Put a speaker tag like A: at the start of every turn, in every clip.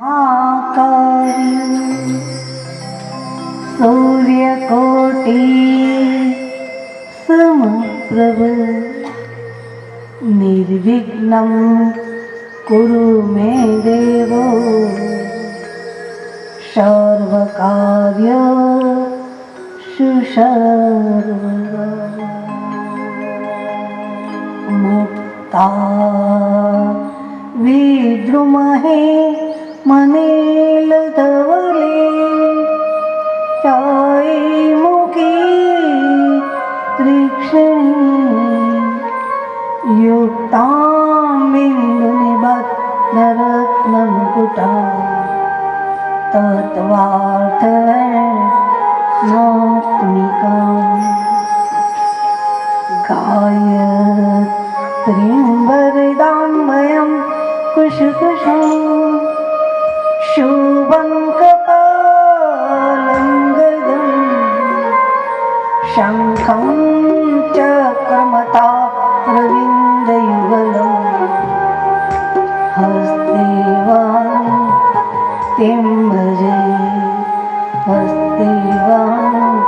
A: महाकाली सूर्यकोटि समप्रभ निर्विघ्नं कुरु मे देव सर्वकार्येषु सर्वदा मुक्ता विद्रुमहे मनेलधवले चाये मुखी तीक्ष्णी युक्तां बिन्दुनिबद्धरत्नमुकुटा तत्त्वार्थनात्मिकाम् गायत्रीं वरदां वयं कुशकुशं शुभं कपालं गदं शङ्खं चक्रमता रविन्द्रयुगलं हस्तेवान् तिं भजे हस्तेवान्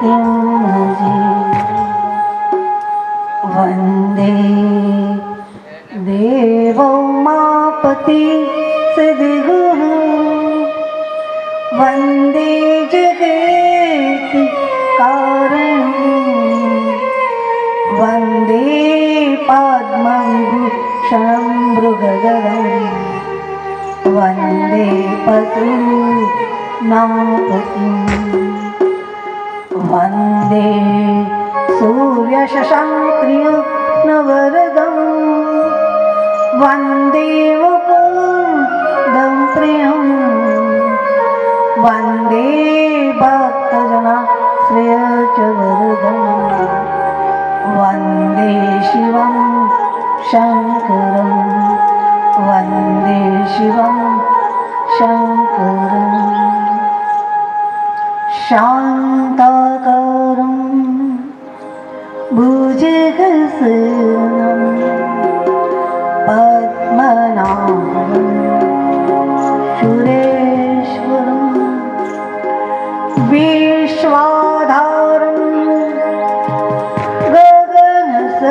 A: तिं भजे वन्दे देवो मापति सद्गुरु वन्दे जगत् कारणं वन्दे पद्मविभूषणं मृगधरं वन्दे पशूनां वन्दे सूर्यशशाङ्कनवरदं वन्दे मुकुन्दं प्रियं वन्दे भक्तजनाश्रयवरदं वन्दे शिवं शङ्करं वन्दे शिवं शङ्करं शान्ताकारं भुजगशयनं पद्मनाभं सुरेश्वरं विश्वाधारं गगनसदृशं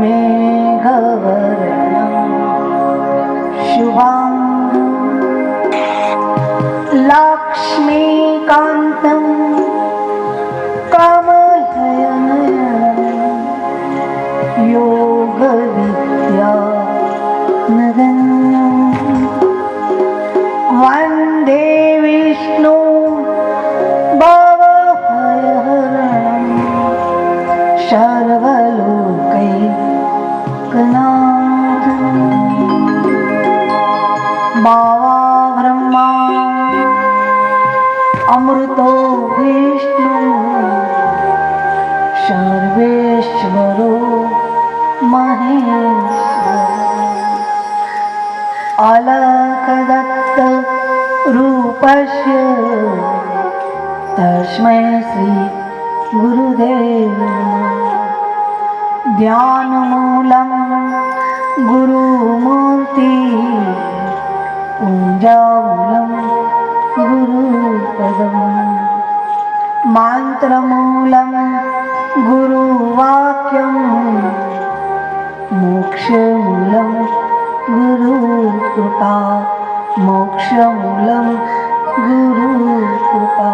A: मेघवर्णं शुभाङ्गं लक्ष्मीकान्तं योगविद्यानगण्यं वन्दे विष्णु भवभयहरणं सर्वलोकैकनाथं भावाब्रह्मा अमृतो विष्णु सर्वेश्वरो महेश्वर अलकदत्त रूपस्य तस्मै श्री गुरुदेव ध्यानमूलं गुरुमूर्ति पूजामूलं गुरुपदम् मंत्रमूलं गुरुवाक्यं मोक्षमूलं गुरुकृपा मोक्षमूलं गुरुकृपा।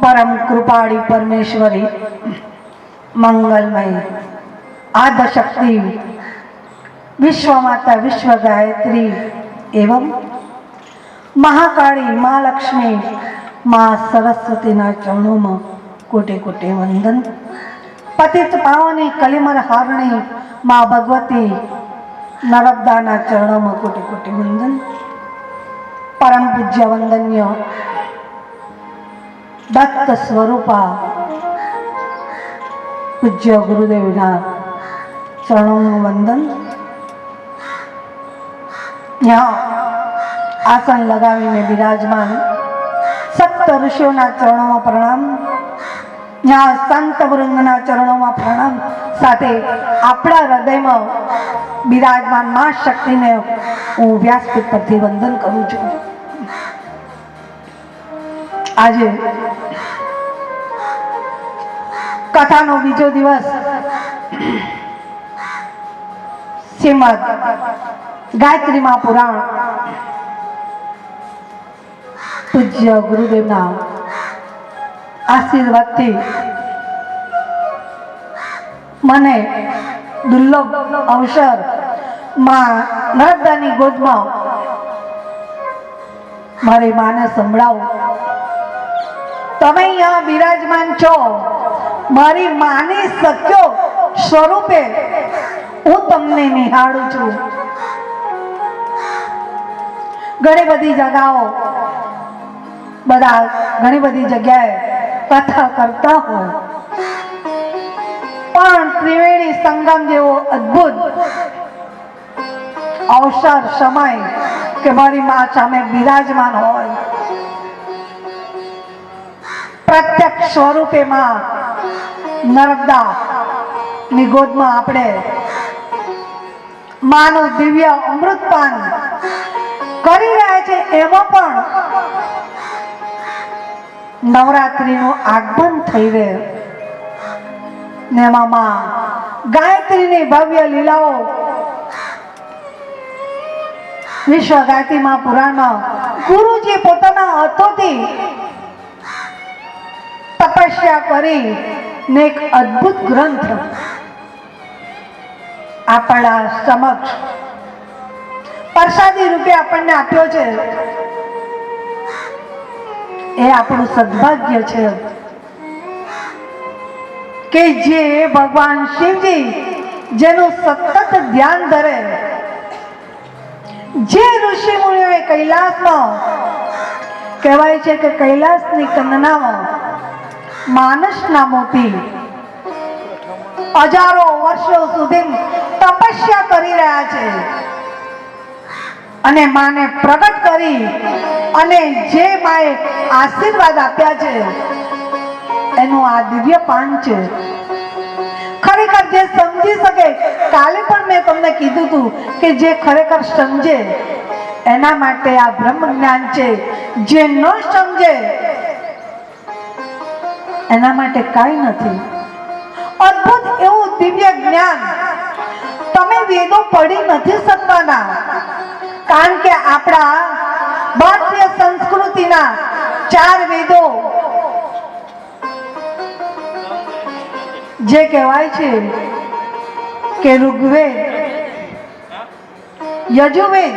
A: परम कृपाड़ी परमेश्वरी मंगलमय आद्यशक्ति विश्वमाता विश्व गायत्री एवं महाकाली माँ लक्ष्मी माँ सरस्वती ना चरणों में कोटे कोटे वंदन। पतित पावनी कलिमर हारणी माँ भगवती नर्मदा ना चरणों में कोटे कोटे वंदन। परम पूज्य वंदन्य दत्त स्वरूपा पूज्य गुरुदेव ना चरणों में वंदन। यहाँ आसन लगावीने विराजमान सप्त ऋषिओं चरणों में प्रणाम। જ્યાં સંત વૃંદના ચરણોમાં પ્રણામ સાથે આપણા હૃદયમાં બિરાજમાન મા શક્તિને હું વ્યાસપીઠ પરથી વંદન કરું છું. આજે કથાનો બીજો દિવસ શ્રીમદ ગાયત્રી મહાપુરાણ પૂજ્ય ગુરુદેવના આશીર્વાદથી મને દુર્લભ અવસર માં નર્મદાની ગોદમાં મારી માને સંભળાવું. તમે અહીંયા બિરાજમાન છો, મારી માની સખ્યો સ્વરૂપે હું તમને નિહાળું છું. ઘણી બધી જગાઓ બધા ઘણી બધી જગ્યાએ કથા કરતા હો, પણ ત્રિવેણી સંગમ જેવો અદ્ભુત અવસર સમય કે મારી મા સામે બિરાજમાન હોય, પ્રત્યક્ષ સ્વરૂપે માં નર્મદા ની ગોદમાં આપણે માનું દિવ્ય અમૃતપાન કરી રહ્યા છે. એમાં પણ નવરાત્રીનું આગમન થઈ રહ્યું ને એમાં ગાયત્રીની ભવ્ય લીલાઓ વિશ્વ ગાયત્રી મહાપુરાણમાં ગુરુજી પોતાના હાથોથી તપસ્યા કરી ને એક અદ્ભુત ગ્રંથ આપણા સમક્ષ પ્રસાદી રૂપે આપણને આપ્યો છે. એ આપણું સદભાગ્ય છે કે જે ભગવાન શિવજી જેનું સતત ધ્યાન ધરે, જે ઋષિ મુનિઓએ કૈલાસમાં કહેવાય છે કે કૈલાસની કંદનામાં માનસના મોતી હજારો વર્ષો સુધી તપસ્યા કરી રહ્યા છે અને માને પ્રગટ કરી અને જે માએ આશીર્વાદ આપ્યા છે એનું આ દિવ્ય પાન છે. ખરેખર જે સમજી શકે, કાલે પણ મેં તમને કીધું હતું કે જે ખરેખર સમજે એના માટે આ બ્રહ્મ જ્ઞાન છે. જે ન સમજે એના માટે કાંઈ નથી. અદ્ભુત એવું દિવ્ય જ્ઞાન તમે વેદો પઢી નથી શકવાના, કારણ કે આપણા ભારતીય સંસ્કૃતિના 4 વેદો જે કહેવાય છે કે ઋગ્વેદ, યજુર્વેદ,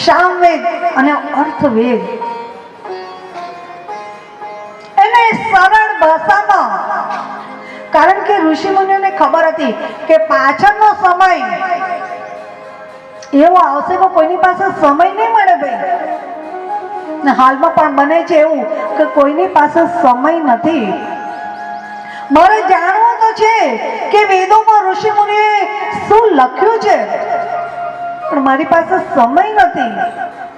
A: સામવેદ અને અર્થવેદ, એને સરળ ભાષામાં, કારણ કે ઋષિ મુનિઓને ખબર હતી કે પાછળનો સમય એવો આવશે કે કોઈની પાસે સમય નહીં મળે ભાઈ. હાલમાં પણ બને છે એવું કે કોઈની પાસે સમય નથી. મારે જાણવું તો છે કે વેદોમાં ઋષિ મુનિએ શું લખ્યું છે, પણ મારી પાસે સમય નથી.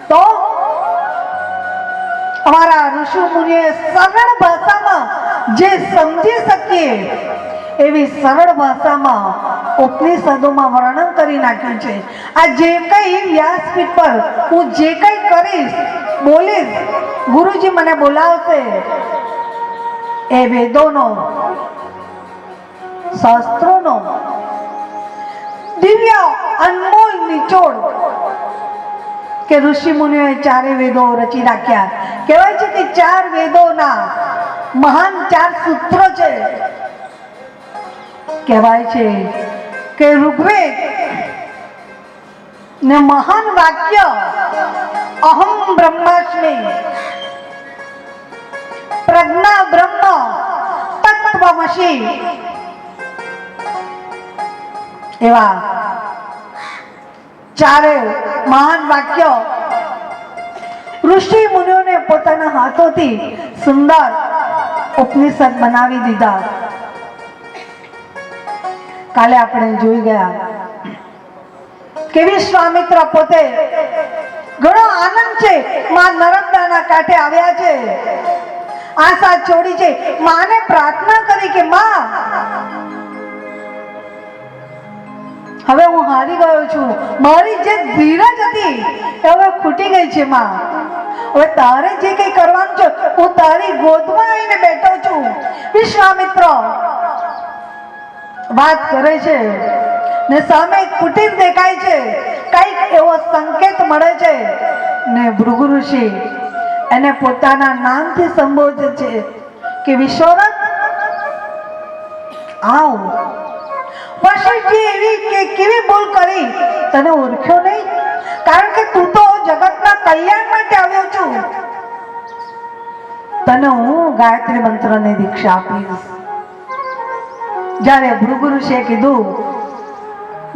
A: તો અમારા ઋષિ મુનિએ સરળ ભાષામાં જે સમજી શકીએ એવી સરળ ભાષામાં ઉપનિષદોમાં વર્ણન કરી નાખ્યું છે. આ જે કંઈ વ્યાસપીઠ પર હું જે કંઈ કરીશ, બોલીશ, ગુરુજી મને બોલાવશે એ વેદોનો, શાસ્ત્રોનો દિવ્ય અનમોલ નિચોડ કે ઋષિ મુનિઓએ 4 વેદો રચી રાખ્યા. કહેવાય છે કે 4 વેદોના મહાન 4 સૂત્રો છે. કહેવાય છે કે ઋગ્વેદ ને મહાન વાક્ય અહમ બ્રહ્માસ્મિ, પ્રજ્ઞા બ્રહ્મ તત્વમસી, એવા 4 મહાન વાક્ય ઋષિ મુનિઓને પોતાના હાથોથી સુંદર ઉપનિષદ બનાવી દીધા. કાલે આપણે જોઈ ગયા કે વિશ્વામિત્ર પોતે ઘણો આનંદ છે માં નર્મદાના કાંઠે આવ્યા છે આશા છોડી છે. માને પ્રાર્થના કરી કે માં, હવે હું હારી ગયો છું, મારી જે ધીરજ હતી એ હવે ખૂટી ગઈ છે માં. હવે તારે જે કઈ કરવાનું છે, હું તારી ગોદમાં આવીને બેઠો છું. વિશ્વામિત્ર વાત કરે છે ને સામે કુટીર દેખાય છે, કઈક એવો સંકેત મળે છે ને ભૃગુ ઋષિ એને પોતાના નામથી સંબોધે છે કે વિશ્વરથ આવ. વશિષ્ઠજી એવી કેવી ભૂલ કરી, તને ઓળખ્યો નહીં? કારણ કે તું તો જગતના કલ્યાણ માટે આવ્યો છું. તને હું ગાયત્રી મંત્રની દીક્ષા આપીશ. જ્યારે ભૃગુ ઋષિએ કીધું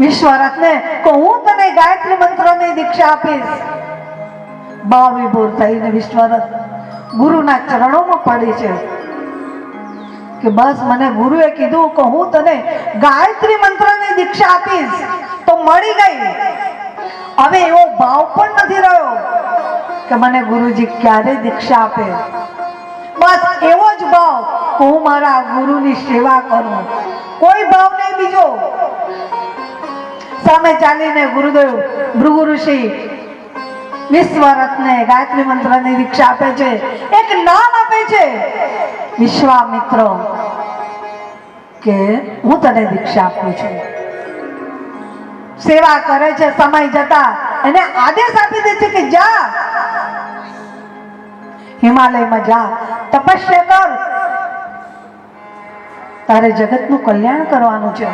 A: વિશ્વરથને કે હું તને ગાયત્રી મંત્રની દીક્ષા આપીશ, બા વિભોર થઈને વિશ્વરથ ગુરુના ચરણોમાં પડે છે કે બસ મને ગુરુએ કીધું કે હું તને ગાયત્રી મંત્રની દીક્ષા આપીશ તો મળી ગઈ. હવે એવો ભાવ પણ નથી રહ્યો કે મને ગુરુજી ક્યારે દીક્ષા આપે. બસ એવો જ ભાવ કે હું મારા ગુરુની સેવા કરું, કોઈ ભાવ નહીં બીજો. સામે ચાલીને ગુરુદેવ ભૃગુ ઋષિ વિશ્વરથને ગાયત્રી મંત્રની દીક્ષા આપે છે. એક નામ આપે છે વિશ્વામિત્ર, કે હું તને દીક્ષા આપું છું. સેવા કરે છે. સમય જતા એને આદેશ આપી દે છે કે જા હિમાલયમાં જા, તપસ્યા કર, તારે જગતનું કલ્યાણ કરવાનું છે.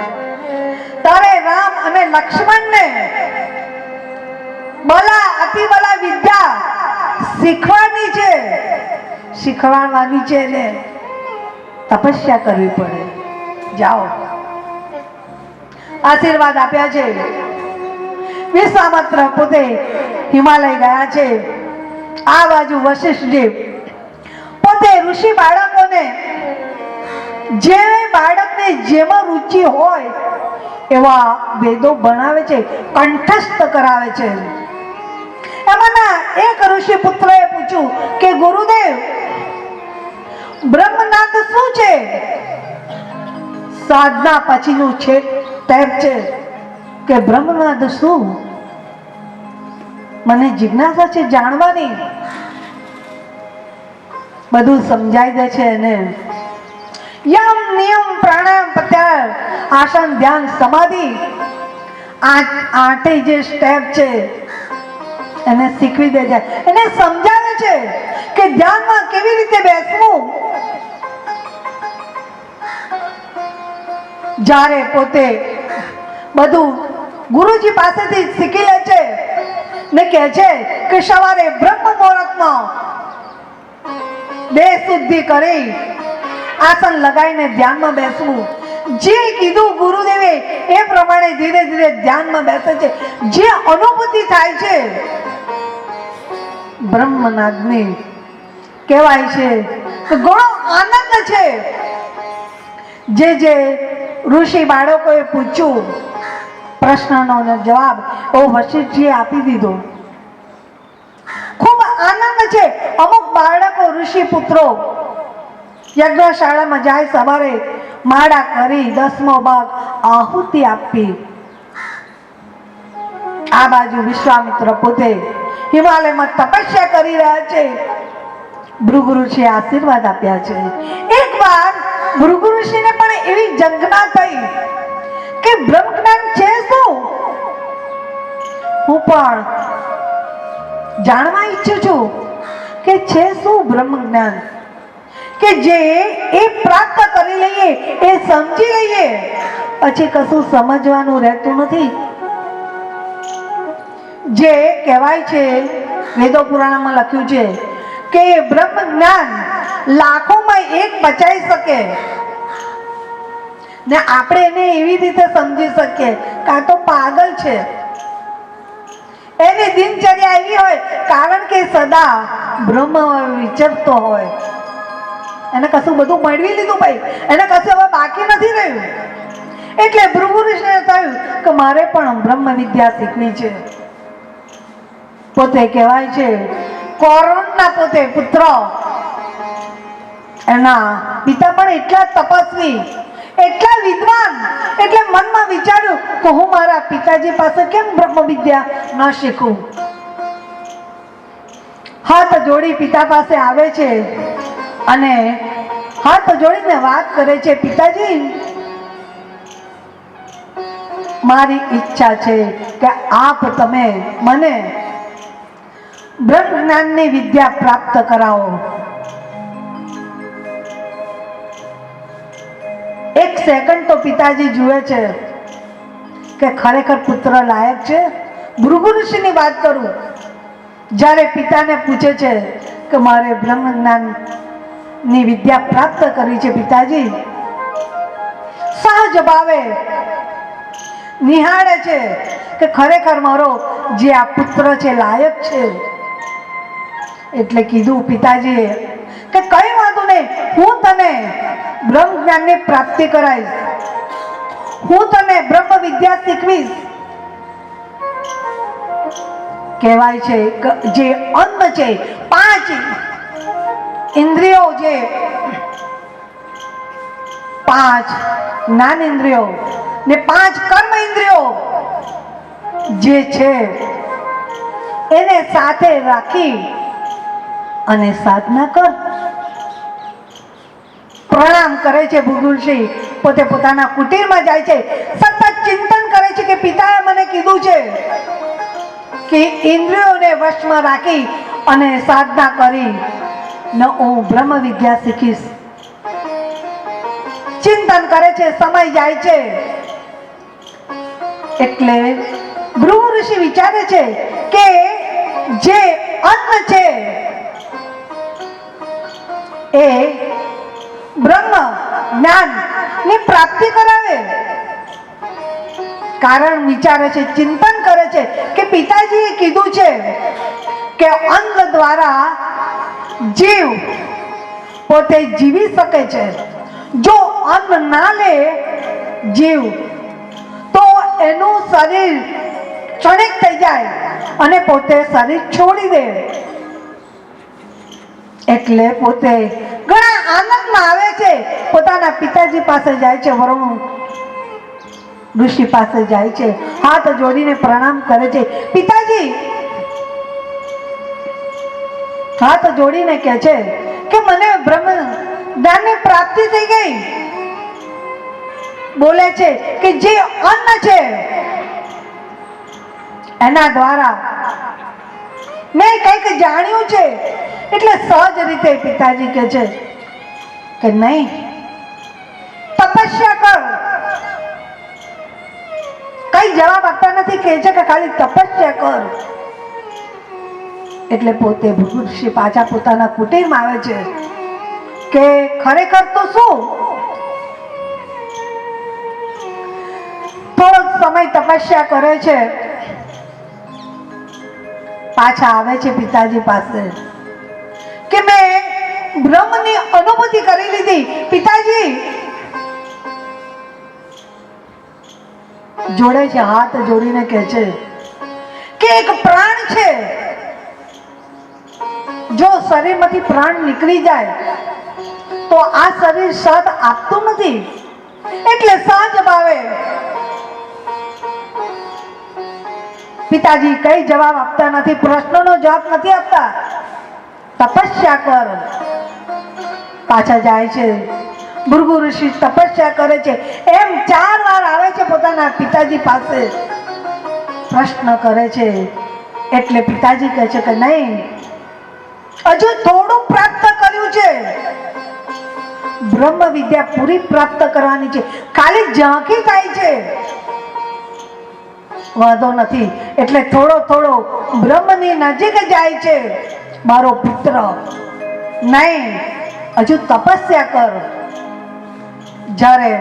A: તારે રામ અને લક્ષ્મણને બલા અતિબલા વિદ્યા શીખવાની છે, શીખવાડવાની છે ને તપસ્યા કરવી પડે. જાઓ. આશીર્વાદ આપ્યા છે. વિશ્વામિત્ર પોતે હિમાલય ગયા છે. આ બાજુ વશિષ્ઠજી પોતે ઋષિ બાળકોને જે બાળકને જેમાં રુચિ હોય એવા વેદો ભણાવે છે, કંઠસ્થ કરાવે છે. એમાંના એક ઋષિ પુત્રએ પૂછ્યું કે ગુરુદેવ બ્રહ્મનાદ શું છે? સાધના પછીનું છે ટેપ છે કે બ્રહ્મનાદ શું? મને જિજ્ઞાસા છે જાણવાની. બધું સમજાઈ દે છે એને. યમ નિયમ પ્રાણાયામ પ્રત્યાહાર આસન ધ્યાન સમાધિ, આઠે જે સ્ટેપ છે એને શીખવી દે છે. એને સમજાવે છે કે ધ્યાનમાં કેવી રીતે બેસવું. જ્યારે પોતે બધું ગુરુજી પાસેથી શીખી લે છે ને કહે છે કે સવારે બ્રહ્મ મુહૂર્તમાં દેહ શુદ્ધિ કરી આસન લગાવીને ધ્યાનમાં બેસવું. જે કીધું ગુરુદેવે એ પ્રમાણે ધીરે ધીરે ધ્યાનમાં બેસે છે. જે અનુભૂતિ થાય છે બ્રહ્મનાદની કહેવાય છે કે ઘણો આનંદ છે. જે ઋષિ બાળકોએ પૂછ્યું પ્રશ્નનો જવાબ ઓ વશિષ્ઠજીએ આપી દીધો. ખૂબ આનંદ છે. અમુક બાળકો ઋષિ પુત્રો યજ્ઞશાળામાં જાય, સવારે માળા કરી 10મો ભાગ આહુતિ આપી. આ બાજુ વિશ્વામિત્ર પોતે હિમાલયમાં તપસ્યા કરી રહ્યા છે. ભૃગુ ઋષિએ આશીર્વાદ આપ્યા છે. એકવાર ભૃગુ ઋષિને પણ એવી જંગના થઈ કે બ્રહ્મ જ્ઞાન છે શું? હું પણ જાણવા ઈચ્છું છું કે છે શું બ્રહ્મ જ્ઞાન, કે જે એ પ્રાપ્ત કરી લઈએ, એ સમજી લઈએ, પછી કશું સમજવાનું રહેતું નથી. જે કહેવાય છે વેદો પુરાણમાં લખ્યું છે કે બ્રહ્મ જ્ઞાન લાખોમાં એક બચાઈ શકે ને આપણે એને એવી રીતે સમજી શકીએ કે આ તો પાગલ છે. એની દિનચર્યા એવી હોય કારણ કે સદા બ્રહ્મ વિચરતો હોય. એને કશું બધું મેળવી લીધું ભાઈ, એને કશું હવે બાકી નથી રહ્યું. એટલે ભૃગુ ઋષિને થયું કે મારે પણ બ્રહ્મ વિદ્યા શીખવી છે. પોતે કહેવાય છે કૌરવના પોતે પુત્ર એના પિતા પણ એટલા તપસ્વી, એટલા વિદ્વાન, એટલે મનમાં વિચાર્યું કે હું મારા પિતાજી પાસે કેમ બ્રહ્મ વિદ્યા ન શીખું. હાથ જોડી પિતા પાસે આવે છે અને હાથ જોડીને વાત કરે છે, પિતાજી મારી ઈચ્છા છે કે આપ તમે મને બ્રહ્મ જ્ઞાનની વિદ્યા પ્રાપ્ત કરાવો. એક સેકન્ડ તો પિતાજી જુએ છે કે ખરેખર પુત્ર લાયક છે. ભૃગુ ઋષિની વાત કરું, જ્યારે પિતાને પૂછે છે કે મારે બ્રહ્મ જ્ઞાનની વિદ્યા પ્રાપ્ત કરવી છે પિતાજી, સહજ ભાવે નિહાળે છે કે ખરેખર મારો જે આ પુત્ર છે લાયક છે. એટલે કીધું પિતાજીએ કે કઈ વાંધો નહીં, હું તને બ્રહ્મ જ્ઞાનની પ્રાપ્તિ કરાવીશ, હું તને બ્રહ્મ વિદ્યા શીખવીશ. કહેવાય છે કે જે અંગ છે, 5 ઇન્દ્રિયો, જે 5 જ્ઞાન ઇન્દ્રિયો ને 5 કર્મ ઇન્દ્રિયો જે છે એને સાથે રાખી અને સાધના કર. પ્રણામ કરે છે ભૃગુ ઋષિ, પોતે પોતાના કુટીરમાં જાય છે, સતત ચિંતન કરે છે કે પિતાએ મને કીધું છે કે ઇન્દ્રિયોને વશમાં રાખી અને સાધના કરી ન હું બ્રહ્મ વિદ્યા શીખીશ. ચિંતન કરે છે, સમય જાય છે. એટલે ભૃગુ ઋષિ વિચારે છે કે જે અન્ન છે એ બ્રહ્મ જ્ઞાન ની પ્રાપ્તિ કરાવે. કારણ વિચારે છે, ચિંતન કરે છે કે પિતાજીએ કીધું છે કે અંગ દ્વારા જીવ પોતે જીવી શકે છે. જો અન્ન ના લે જીવ તો એનું શરીર ક્ષણિક થઈ જાય અને પોતે શરીર છોડી દે. એટલે પોતે ઘણા આનંદમાં આવે છે, પોતાના પિતાજી પાસે જાય છે, વરુણ ઋષિ પાસે જાય છે, હાથ જોડીને પ્રણામ કરે છે. પિતાજી હાથ જોડીને કહે છે કે મને બ્રહ્મ જ્ઞાનની પ્રાપ્તિ થઈ ગઈ. બોલે છે કે જે અન્ન છે એના દ્વારા મેં કંઈક જાણ્યું છે. એટલે સહજ રીતે પિતાજી કહે છે કે નહીં, તપસ્યા કર. કઈ જવાબ આપતા નથી, કહે છે કે ખાલી તપસ્યા કર. એટલે પોતે ભૃગુ ઋષિ પાછા પોતાના કુટીરમાં આવે છે કે ખરેખર તો શું. થોડો સમય તપસ્યા કરે છે, પાછા આવે છે પિતાજી પાસે કે મેં બ્રહ્મની અનુભૂતિ કરી લીધી. પિતાજી જોડે છે, હાથ જોડીને કહે છે કે એક પ્રાણ છે, જો શરીરમાંથી પ્રાણ નીકળી જાય તો આ શરીર સાથ આપતું નથી. એટલે સહજ ભાવે પિતાજી કઈ જવાબ આપતા નથી, પ્રશ્નનો જવાબ નથી આપતા. તપસ્યા કર. પાછા જાય છે ભૃગુ ઋષિ, તપસ્યા કરે છે. એમ 4 વાર આવે છે પોતાના પિતાજી પાસે, પ્રશ્ન કરે છે. એટલે પિતાજી કહે છે કે નહીં, હજુ થોડું પ્રાપ્ત કર્યું છે, બ્રહ્મ વિદ્યા પૂરી પ્રાપ્ત કરવાની છે, ખાલી ઝાંખી થાય છે. વાંધો નથી. એટલે થોડો થોડો બ્રહ્મની નજીક જાય છે મારો પુત્ર. નહીં, હજુ તપસ્યા કર. જ્યારે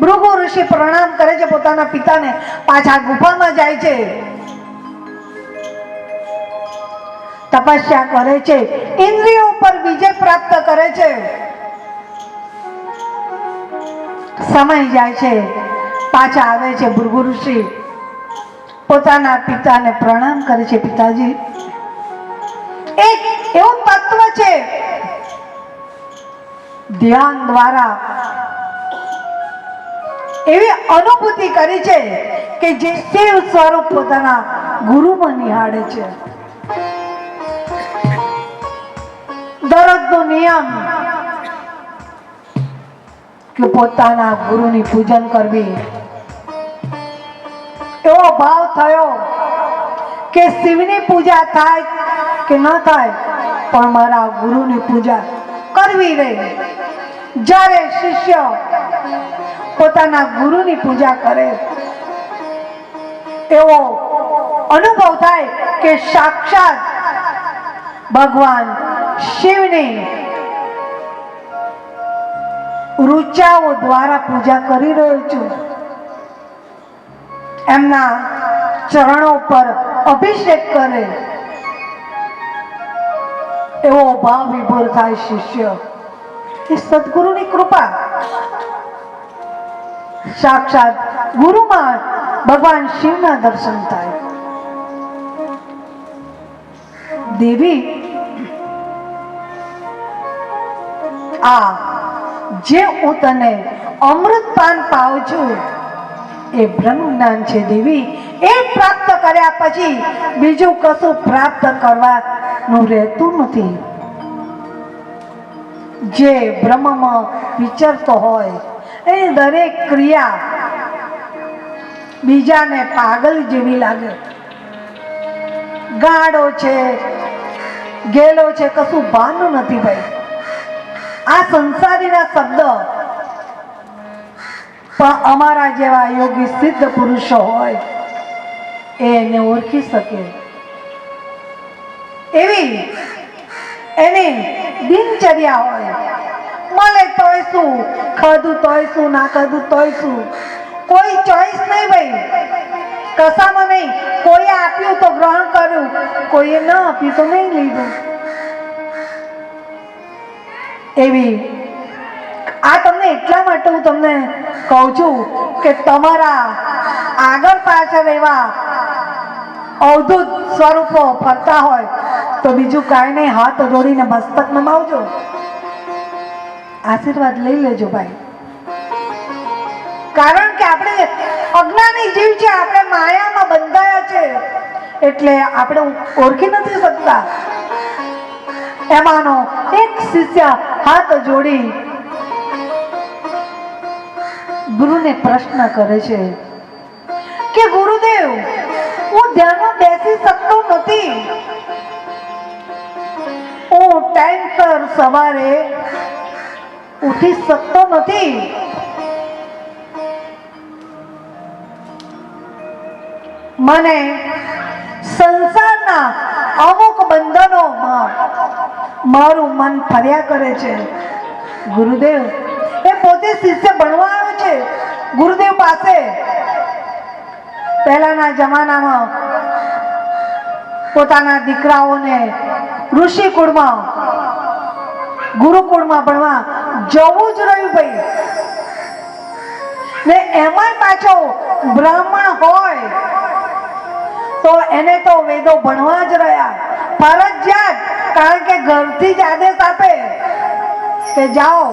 A: ભૃગુ ઋષિ પ્રણામ કરે છે પોતાના પિતાને, પાછા ગુફામાં જાય છે, તપસ્યા કરે છે, ઇન્દ્રિયો પર વિજય પ્રાપ્ત કરે છે. સમય જાય છે, પાછા આવે છે ભૃગુ ઋષિ, પોતાના પિતાને પ્રણામ કરે છે. પિતાજી, એક એવું તત્વ છે ધ્યાન દ્વારા એવી અનુભૂતિ કરી છે કે જે શિવ સ્વરૂપ પોતાના ગુરુમાં નિહાળે છે. દરરોજનો નિયમ કે પોતાના ગુરુની પૂજન કરવી. એવો ભાવ થયો કે શિવની પૂજા થાય કે ન થાય પણ મારા ગુરુની પૂજા કરવી રહી. જ્યારે શિષ્ય પોતાના ગુરુની પૂજા કરે એવો અનુભવ થાય કે સાક્ષાત ભગવાન શિવની ઋચાઓ દ્વારા પૂજા કરી રહ્યો છું. એમના ચરણો પર અભિષેક કરે એવો ભાવ વિભોર થાય શિષ્ય. એ સદગુરુની કૃપા. સાક્ષાત ગુરુમાં ભગવાન શિવના દર્શન થાય. દેવી, આ જે હું તને અમૃતપાન પાઉં છું એ બ્રહ્મ જ્ઞાન છે દેવી. એ પ્રાપ્ત કર્યા પછી બીજું કશું પ્રાપ્ત કરવાનું રહેતું નથી. જે બ્રહ્મમાં વિચરતો હોય એની દરેક ક્રિયા બીજાને પાગલ જેવી લાગે. ગાડો છે, ગેલો છે, કશું ભાન નથી ભાઈ. આ સંસારીના શબ્દ પણ અમારા જેવા યોગી સિદ્ધ પુરુષો હોય એને ઓળખી શકે એવી એની દિનચર્યા હોય. મળે તોય શું, ખાધું તોય શું, ના ખાધું તોય શું, કોઈ ચોઈસ નહીં ભાઈ. કશામાં નહીં. કોઈએ આપ્યું તો ગ્રહણ કર્યું, કોઈએ ન આપ્યું તો નહીં લીધું. એવી આ તમને એટલા માટે હું તમને કહું છું કે તમારા આગળ પાછળ એવા અવધૂત સ્વરૂપો ફરતા હોય તો બીજું કાંઈ નહીં, હાથ જોડીને મસ્તક નમાવજો, આશીર્વાદ લઈ લેજો ભાઈ. કારણ કે આપણે અજ્ઞાની જીવ છે, આપણે માયામાં બંધાયા છે એટલે આપણે ઓળખી નથી શકતા. એમાંનો એક શિષ્ય હાથ જોડી ગુરુને પ્રશ્ન કરે છે કે ગુરુદેવ, હું ધ્યાનમાં બેસી શકતો નથી. હું ટાઈમસર સવારે ઉઠી શકતો નથી. મને સંસારના અમુક બંધનોમાં મારું મન ફર્યા કરે છે. ગુરુદેવ, એ પોતે શિષ્ય બનવા આવ્યો છે ગુરુદેવ પાસે. પહેલાના જમાનામાં પોતાના દીકરાઓને ઋષિકુળમાં ગુરુકુળમાં ભણવા જવું જ રહ્યું ભાઈ. ને એમાં પાછો બ્રાહ્મણ હોય તો એને તો વેદો ભણવા જ રહ્યા ફરજિયાત. કારણ કે ઘરથી જ આદેશ આપે કે જાઓ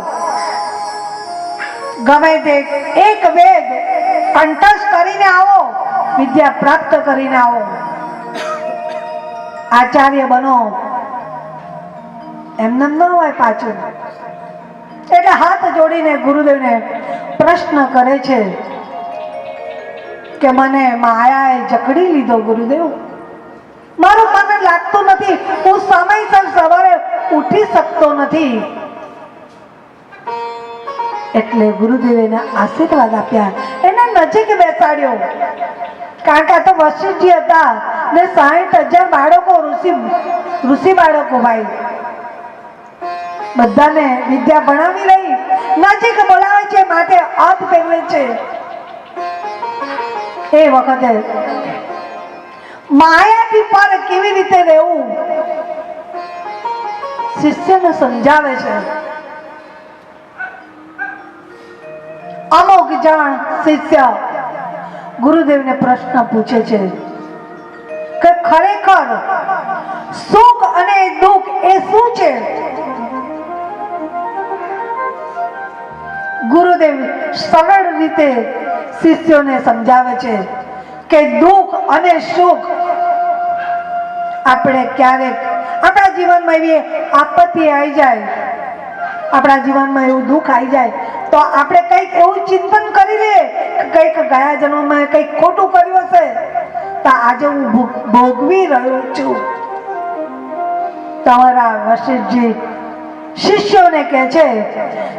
A: ગમે તે એક વેદ કંઠસ્થ કરીને આવો, વિદ્યા પ્રાપ્ત કરીને આવો, આચાર્ય બનો. એમને ન હોય પાછું. એટલે હાથ જોડીને ગુરુદેવને પ્રશ્ન કરે છે કે મને માયાએ જકડી લીધો ગુરુદેવ. મારું મન લાગતું નથી. હું સમયસર સવારે ઉઠી શકતો નથી. એટલે ગુરુદેવે એને આશીર્વાદ આપ્યા, એને નજીક બેસાડ્યો. કારણ કે આ તો વશિષ્ઠજી હતા ને 60,000 બાળકો, ઋષિ બાળકો ભાઈ. બધાને વિદ્યા ભણાવી રહી, નજીક બોલાવે છે માટે હાથ ફેરવે છે. એ વખતે માયાથી પર કેવી રીતે રહેવું શિષ્યને સમજાવે છે. અમુક જણ શિષ્ય ગુરુદેવને પ્રશ્ન પૂછે છે કે ખરેખર સુખ અને દુઃખ એ શું છે? ગુરુદેવ સરળ રીતે શિષ્યોને સમજાવે છે કે દુઃખ અને સુખ આપણે ક્યારેક આપણા જીવનમાં એવી આપત્તિ આવી જાય, આપણા જીવનમાં એવું દુઃખ આવી જાય તો આપણે કંઈક એવું ચિંતન કરી લઈએ કે કંઈક ગયા જન્મમાં કંઈક ખોટું કર્યું હશે તો આજે હું ભોગવી રહ્યો છું. તમારા વશિષ્ઠજી શિષ્યોને કહે છે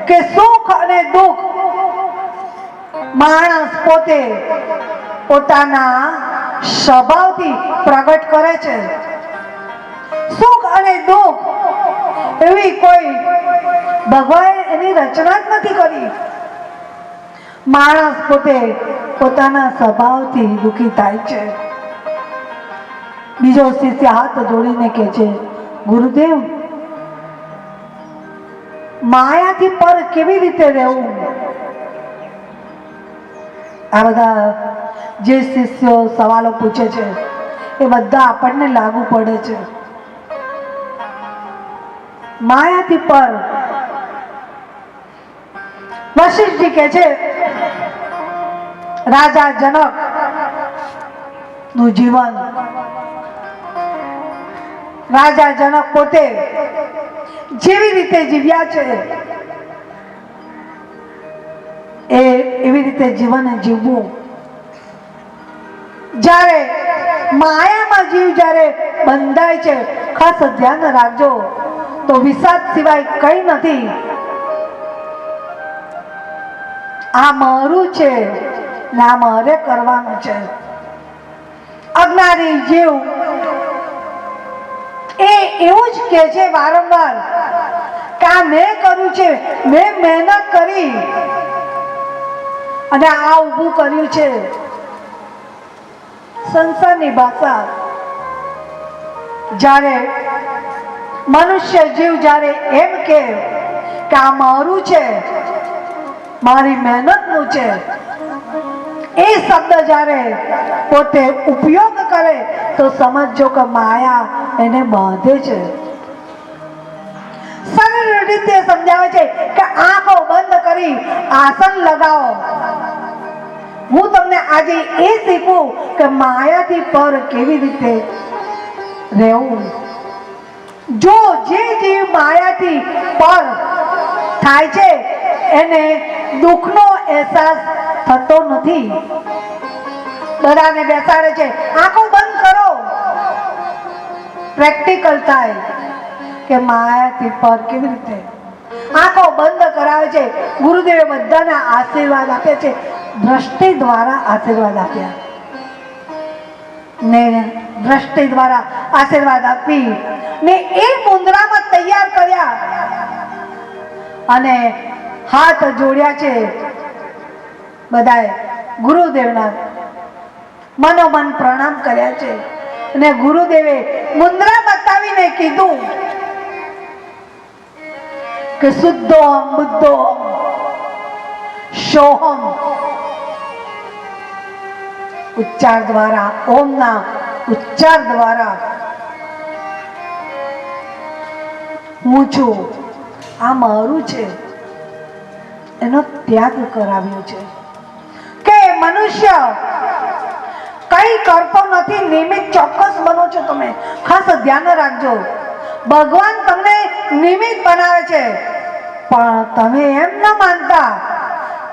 A: કે સુખ અને દુઃખ માણસ પોતે પોતાના સ્વભાવથી પ્રગટ કરે છે. સુખ અને દુઃખ એવી કોઈ ભગવાને એની રચના જ નથી કરી. માણસ પોતે પોતાના સ્વભાવથી દુઃખી થાય છે. બીજો શિષ્ય હાથ જોડીને કહે છે, ગુરુદેવ, માયાથી પર કેવી રીતે રહેવું? આ બધા જે શિષ્યો સવાલો પૂછે છે એ બધા આપણને લાગુ પડે છે. માયાથી પર વશિષ્ઠજી કહે છે, રાજા જનક નું જીવન, રાજા જનક પોતે જેવી રીતે જીવ્યા છે એ એવી રીતે જીવન જીવવું. જ્યારે માયામાં જીવ જ્યારે બંધાય છે, ખાસ ધ્યાન રાખજો, તો વિષાદ સિવાય કઈ નથી. આ મારું છે ને આ મારે કરવાનું છે. અજ્ઞાની જીવ એ એવું જ કહે છે વારંવાર કે આ મેં કર્યું છે, મેં મહેનત કરી અને આ ઊભું કર્યું છે. સંસારની ભાષા, જ્યારે મનુષ્ય જીવ જ્યારે એમ કે આ મારું છે, મારી મહેનતનું છે, એ શબ્દ જ્યારે પોતે ઉપયોગ કરે તો સમજો કે માયા એને બાંધે છે. સરળ રીતે સમજાવે છે કે આંખો બંધ કરી આસન લગાવો. હું તમને આજે એ શીખવું કે માયાથી પર કેવી રીતે રહેવું. જો જે જીવ માયાથી પર થાય છે એને દુઃખનો અહેસાસ થતો નથી. બધાને બેસાડે છે, આંખો બંધ કરો, પ્રેક્ટિકલ થાય કે માયાથી પર કેવી રીતે. આંખો બંધ કરાવે છે. ગુરુદેવે બધાને આશીર્વાદ આપે છે, દ્રષ્ટિ દ્વારા આશીર્વાદ આપ્યા ને દ્રષ્ટિ દ્વારા આશીર્વાદ આપી ને એ મુદ્રામાં તૈયાર કર્યા અને હાથ જોડ્યા છે બધાએ. ગુરુદેવના મનોમન પ્રણામ કર્યા છે અને ગુરુદેવે મુદ્રા બતાવીને કીધું કે શુદ્ધોહમ બુદ્ધોહમ સોહમ. ઉચ્ચાર દ્વારા, ઓમના ઉચ્ચાર દ્વારા હું છું, આ મારું છે, એનો ત્યાગ કરાવ્યો છે. કે મનુષ્ય કઈ કરતો નથી, નિમિત્ત ચોક્કસ બનો છો તમે. ખાસ ધ્યાન રાખજો, ભગવાન તમને નિમિત્ત બનાવે છે પણ તમે એમ ન માનતા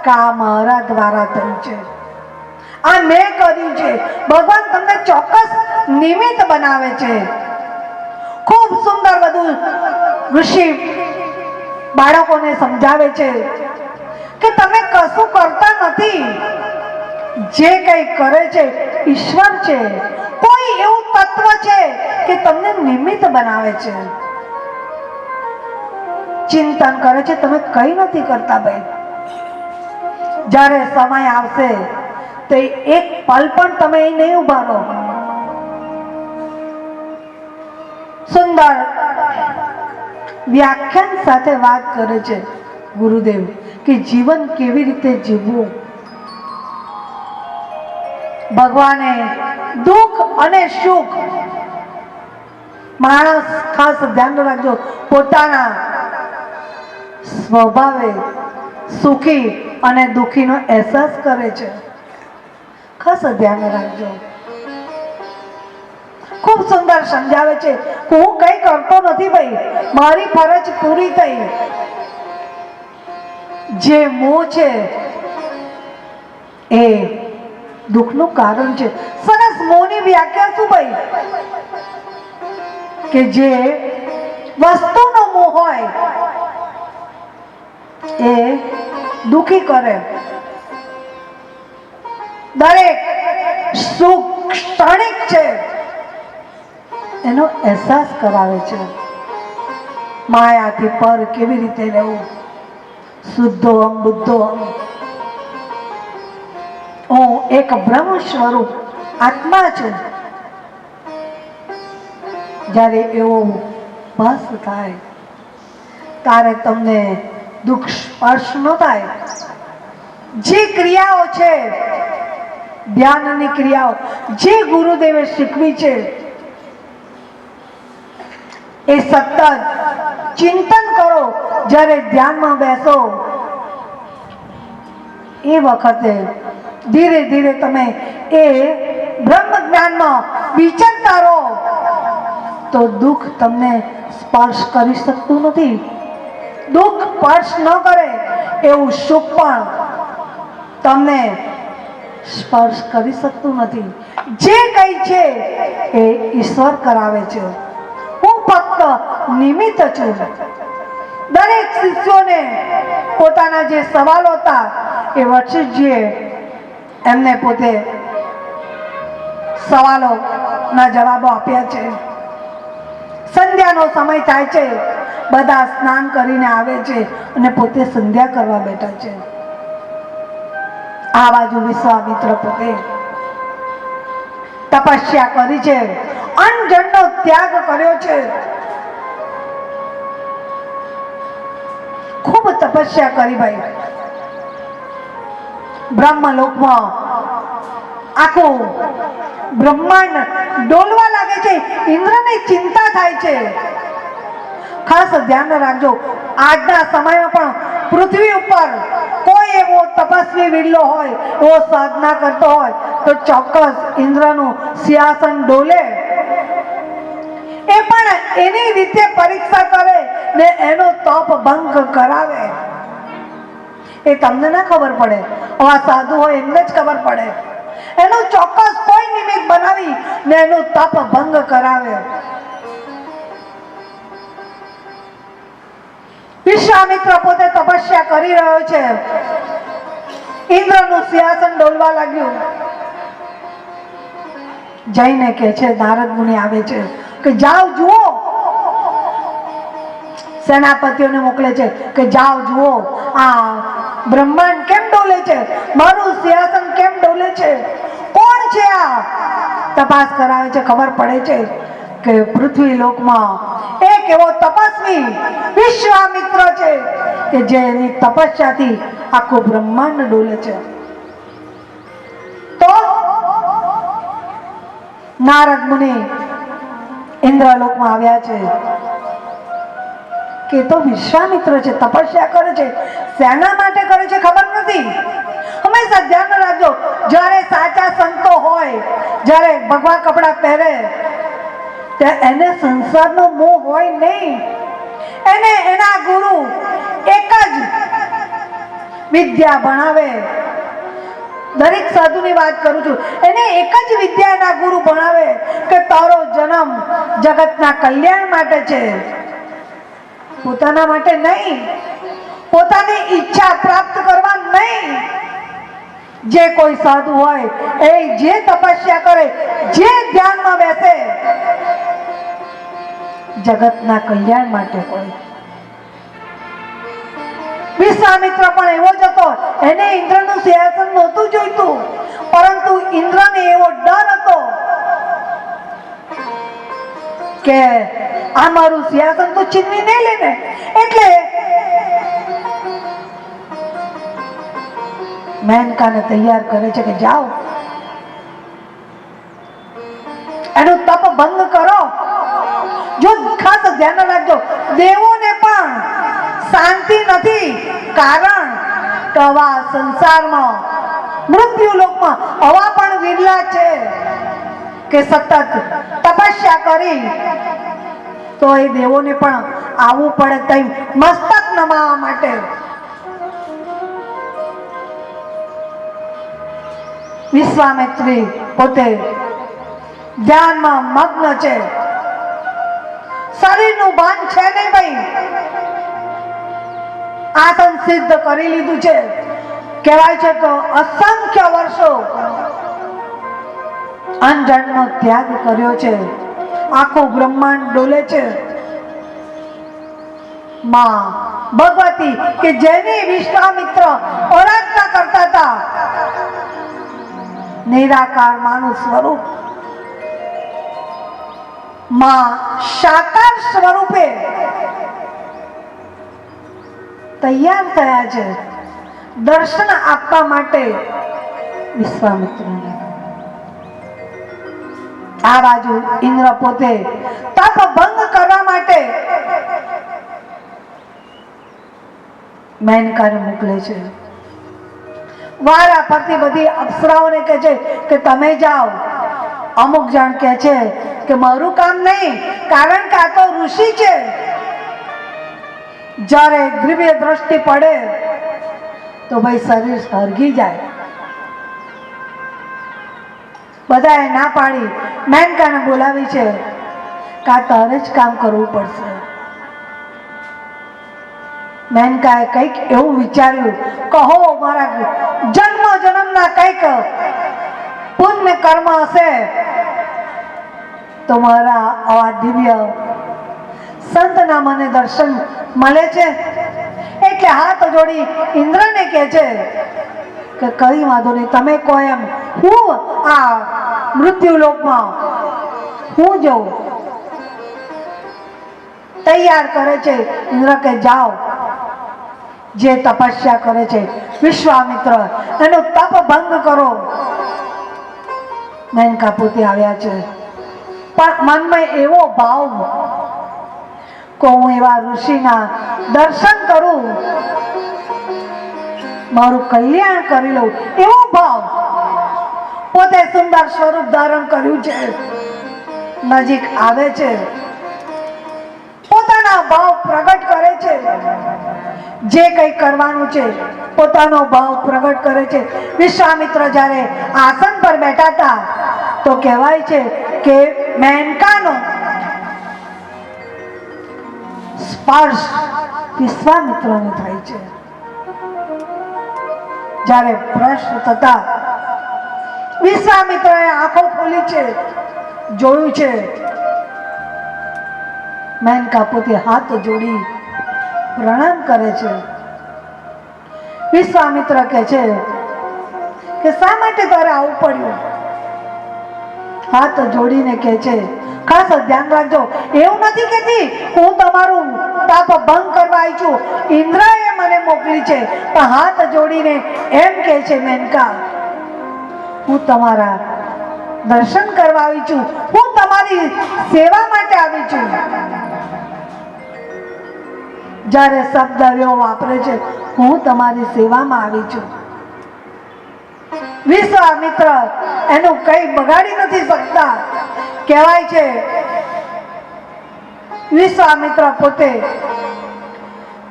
A: કે આ મારા દ્વારા થયું છે, આ મેં કર્યું છે. ભગવાન તમને ચોક્કસ નિમિત્ત બનાવે છે. ખૂબ સુંદર બધું ઋષિ બાળકોને સમજાવે છે કે તમે કશું કરતા નથી, જે કંઈ કરે છે ઈશ્વર છે. કોઈ એવું તત્વ છે કે તમને નિમિત્ત બનાવે છે. ચિંતન કરે છે, તમે કઈ નથી કરતા ભાઈ. જ્યારે સમય આવશે તો એક પલ પણ તમે નહીં ઉભા રહો. સુંદર વ્યાખ્યાન સાથે વાત કરે છે ગુરુદેવ કે જીવન કેવી રીતે જીવવું. ભગવાને દુઃખ અને સુખ, માણસ ખાસ ધ્યાન રાખજો, પોતાના સ્વભાવે સુખી અને દુઃખીનો અહેસાસ કરે છે. ખાસ ધ્યાન રાખજો. ખૂબ સુંદર સમજાવે છે કે હું કઈ કરતો નથી ભાઈ, મારી ફરજ પૂરી થઈ. જે મોહ છે એ દુઃખનું કારણ છે. સરસ. મોહની વ્યાખ્યા શું ભાઈ? કે જે વસ્તુનો મોહ હોય એ દુઃખી કરે. દરેક સુખ ક્ષણિક છે એનો અહેસાસ કરાવે છે. માયાથી પર કેવી રીતે રહેવું? શુદ્ધોહમ બુદ્ધોહમ. હું એક બ્રહ્મ સ્વરૂપ આત્મા છું. જ્યારે એવો ભાસ થાય ત્યારે તમને દુઃખ સ્પર્શ ન થાય. જે ક્રિયાઓ છે, ધ્યાનની ક્રિયાઓ જે ગુરુદેવે શીખવી છે એ સતત ચિંતન કરો. જ્યારે ધ્યાનમાં બેસો એ વખતે ધીરે ધીરે તમે એ બ્રહ્મ જ્ઞાનમાં વિચરતા રહો તો દુઃખ તમને સ્પર્શ કરી શકતું નથી. દુઃખ સ્પર્શ ન કરે એવું સુખ પણ તમને સ્પર્શ કરી શકતું નથી. જે કંઈ છે એ ઈશ્વર કરાવે છે. હું ફક્ત નિમિત્ત છું. દરેક શિષ્યોને પોતાના જે સવાલો હતા એ વશિષ્ઠજીએ એમને પોતે સવાલોના જવાબો આપ્યા છે. સંધ્યાનો સમય થાય છે, બધા સ્નાન કરીને આવે છે અને પોતે સંધ્યા કરવા બેઠા છે. આ બાજુ વિશ્વામિત્ર પોતે તપસ્યા કરી છે, અન્નજળનો ત્યાગ કર્યો છે. ખૂબ તપસ્યા કરી ભાઈ. બ્રહ્મલોકમાં આખું બ્રહ્માંડ ડોલવા લાગે છે. ઇન્દ્રને ચિંતા થાય છે. ખાસ ધ્યાન રાખજો, આજના સમયમાં પણ પૃથ્વી ઉપર કોઈ એવો તપસ્વી વિરલો હોય, એવો સાધના કરતો હોય તો ચોક્કસ ઇન્દ્રનું સિંહાસન ડોલે. એ પણ એની રીતે પરીક્ષા કરે ને એનો તપ ભંગ કરાવે. એ તમને ના ખબર પડે, આવા સાધુ હોય એમને જ ખબર પડે. એનું ચોક્કસ કોઈ નિમિત્ત બનાવી ને એનું તપ ભંગ કરાવે. વિશ્વામિત્ર પોતે તપસ્યા કરી રહ્યો છે. ઇન્દ્રનું સિંહાસન ડોલવા લાગ્યું. જઈને કે છે, નારદ મુનિ આવે છે કે જાઓ જુઓ. સેનાપતિઓને મોકલે છે કે જાઓ જુઓ આ બ્રહ્માંડ કેમ ડોલે છે, મારું સિંહાસન કેમ ડોલે છે, કોણ છે આ? તપાસ કરાવે છે. ખબર પડે છે કે પૃથ્વી લોકમાં એક એવો તપસ્વી વિશ્વામિત્ર છે કે જેની તપસ્યાથી આખું બ્રહ્માંડ ડોલે છે. તો નારદ મુનિ ઇન્દ્રલોકમાં આવ્યા છે કે તો વિશ્વામિત્ર છે, તપસ્યા કરે છે. શેના માટે કરે છે ખબર નથી. હંમેશા ધ્યાન રાખજો, જ્યારે સાચા સંતો હોય, જ્યારે ભગવા કપડા પહેરે, એને સંસારનો મોહ હોય નહીં. એને એના ગુરુ એક જ વિદ્યા ભણાવે. દરેક સાધુની વાત કરું છું. એને એક જ વિદ્યા એના ગુરુ ભણાવે કે તારો જન્મ જગતના કલ્યાણ માટે છે, પોતાના માટે નહીં, પોતાની ઈચ્છા પ્રાપ્ત કરવા નહીં. જે કોઈ સાધુ હોય એ જે તપસ્યા કરે, જે ધ્યાનમાં બેસે, જગતના કલ્યાણ માટે હોય. વિશ્વામિત્ર પણ એવો જ હતો. એને ઇન્દ્રનું સિંહાસન નહોતું જોઈતું, પરંતુ ઇન્દ્રને એવો ડર હતો કે આ મારું સિંહાસન તો છીનવી નહીં લે ને, એટલે મેનકાને તૈયાર કરે છે કે જાઓ એનું તપ ભંગ કરો. જો ખાસ ધ્યાન રાખજો, દેવોને પણ શાંતિ નથી, કારણ તો આવા સંસારમાં મૃત્યુલોકમાં આવા પણ વિરલા છે કે સતત તપસ્યા કરી તો એ દેવોને પણ આવવું પડે તઈ મસ્તક નમાવા માટે. વિશ્વામિત્રી પોતે ધ્યાનમાં મગ્ન છે, શરીરનું ભાન છે નહીં ભાઈ. આસન સિદ્ધ કરી લીધું છે. કહેવાય છે તો અસંખ્ય વર્ષો અંજનનો ત્યાગ કર્યો છે. આખું બ્રહ્માંડ ડોલે છે. માં ભગવતી કે જેની વિશ્વામિત્ર આરાધના કરતા હતા, નિરાકાર માનું સ્વરૂપ માં સાકાર સ્વરૂપે તૈયાર થયા છે દર્શન આપવા માટે વિશ્વામિત્રને. આ બાજુ ઇન્દ્ર પોતે તપ ભંગ કરવા માટે મેનકાને મોકલે છે. વારા ફરતી બધી અપ્સરાઓને કહે છે કે તમે જાઓ. અમુક જણ કહે છે કે મારું કામ નહીં, કારણ કે આ તો ઋષિ છે. જ્યારે દિવ્ય દ્રષ્ટિ પડે તો ભાઈ શરીર સળગી જાય. બધાએ ના પાડી મેનકાને બોલાવી છે કે આ તારે જ કામ કરવું પડશે. મેનકાએ કંઈક એવું વિચાર્યું, કહો મારા જન્મ જન્મના કંઈક પુણ્ય કર્મ હશે તો મારા આવા દિવ્ય સંતના મને દર્શન મળે છે. એટલે હાથ જોડી ઇન્દ્રને કહે છે કે કઈ વાંધો નહીં, તમે કહો એમ હું આ મૃત્યુલોકમાં હું જઉં. તૈયાર કરે છે. ઇન્દ્ર કે જાઓ, જે તપસ્યા કરે છે વિશ્વામિત્ર એનો તપ ભંગ કરો. મેનકા પોતે આવ્યા છે, પણ મનમાં એવો ભાવ કે હું એવા ઋષિના દર્શન કરું, મારું કલ્યાણ કરી લઉં, એવો ભાવ. પોતે સુંદર સ્વરૂપ ધારણ કર્યું છે. નજીક આવે છે, પોતાના ભાવ પ્રગટ કરે છે. જે કંઈ કરવાનું છે પોતાનો ભાવ પ્રગટ કરે છે. વિશ્વામિત્ર જ્યારે આસન પર બેઠા હતા તો કહેવાય છે કે મેનકાનો સ્પર્શ વિશ્વામિત્રને થાય છે. જ્યારે પ્રશ્ન થતા વિશ્વામિત્રએ આંખો ખોલી છે, જોયું છે. મેનકા પોતે હાથ જોડી પ્રણામ કરે છે. વિશ્વામિત્ર કહે છે કે શા માટે તારે આવું પડ્યું? હાથ જોડીને કહે છે, ખાસ ધ્યાન રાખજો, એવું નથી કહેતી હું તમારું તાપ ભંગ કરવા આવી છું, ઇન્દ્રએ મને મોકલી છે. પણ હાથ જોડીને એમ કહે છે મેનકા, હું તમારા દર્શન કરવા આવી છું, હું તમારી સેવા માટે આવી છું. જ્યારે શબ્દ એવો વાપરે છે, હું તમારી સેવામાં આવી છું. વિશ્વામિત્ર એનું કઈ બગાડી નથી શકતા. કહેવાય છે વિશ્વામિત્ર પોતે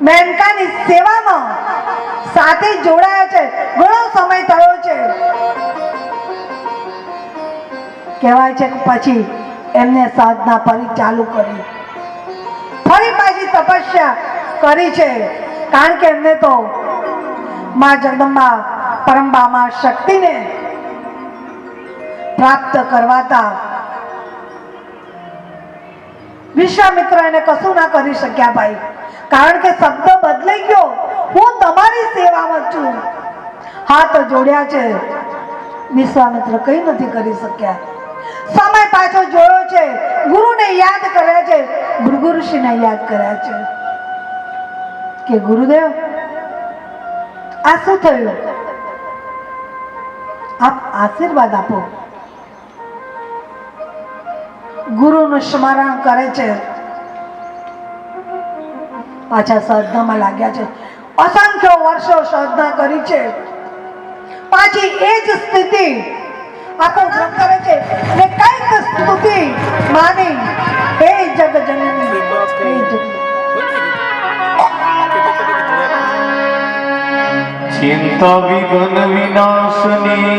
A: મેનકાની સેવામાં સાથે જોડાયા છે. ઘણો સમય થયો છે. કહેવાય છે કે પછી એમને સાધના ફરી ચાલુ કરી, ફરી પાછી તપસ્યા કરી છે. કારણ કે એમને તો માં જગદંબા પરમબામાં શક્તિને પ્રાપ્ત કરવાતા વિશ્વામિત્ર એને કશું ના કરી શક્યા ભાઈ. કારણ કે શબ્દ બદલાઈ ગયો, હું તમારી સેવામાં છું. હાથ જોડ્યા છે. વિશ્વામિત્ર કઈ નથી કરી શક્યા. સમય પાછો જોયો છે, ગુરુને યાદ કર્યા છે, ભૃગુ ઋષિને યાદ કર્યા છે કે ગુરુદેવ આ શું થયું? આપ આશીર્વાદ આપો. ગુરુનું સ્મરણ કરે છે. પાછા સાધનામાં લાગ્યા છે. અસંખ્ય વર્ષો સાધના કરી છે, પાછી એ જ સ્થિતિ આખું ગ્રહ કરે છે ને કઈક સ્તુતિ માની હે જગજનની હે જગ
B: ચિંતા વિઘ્ન વિનાશની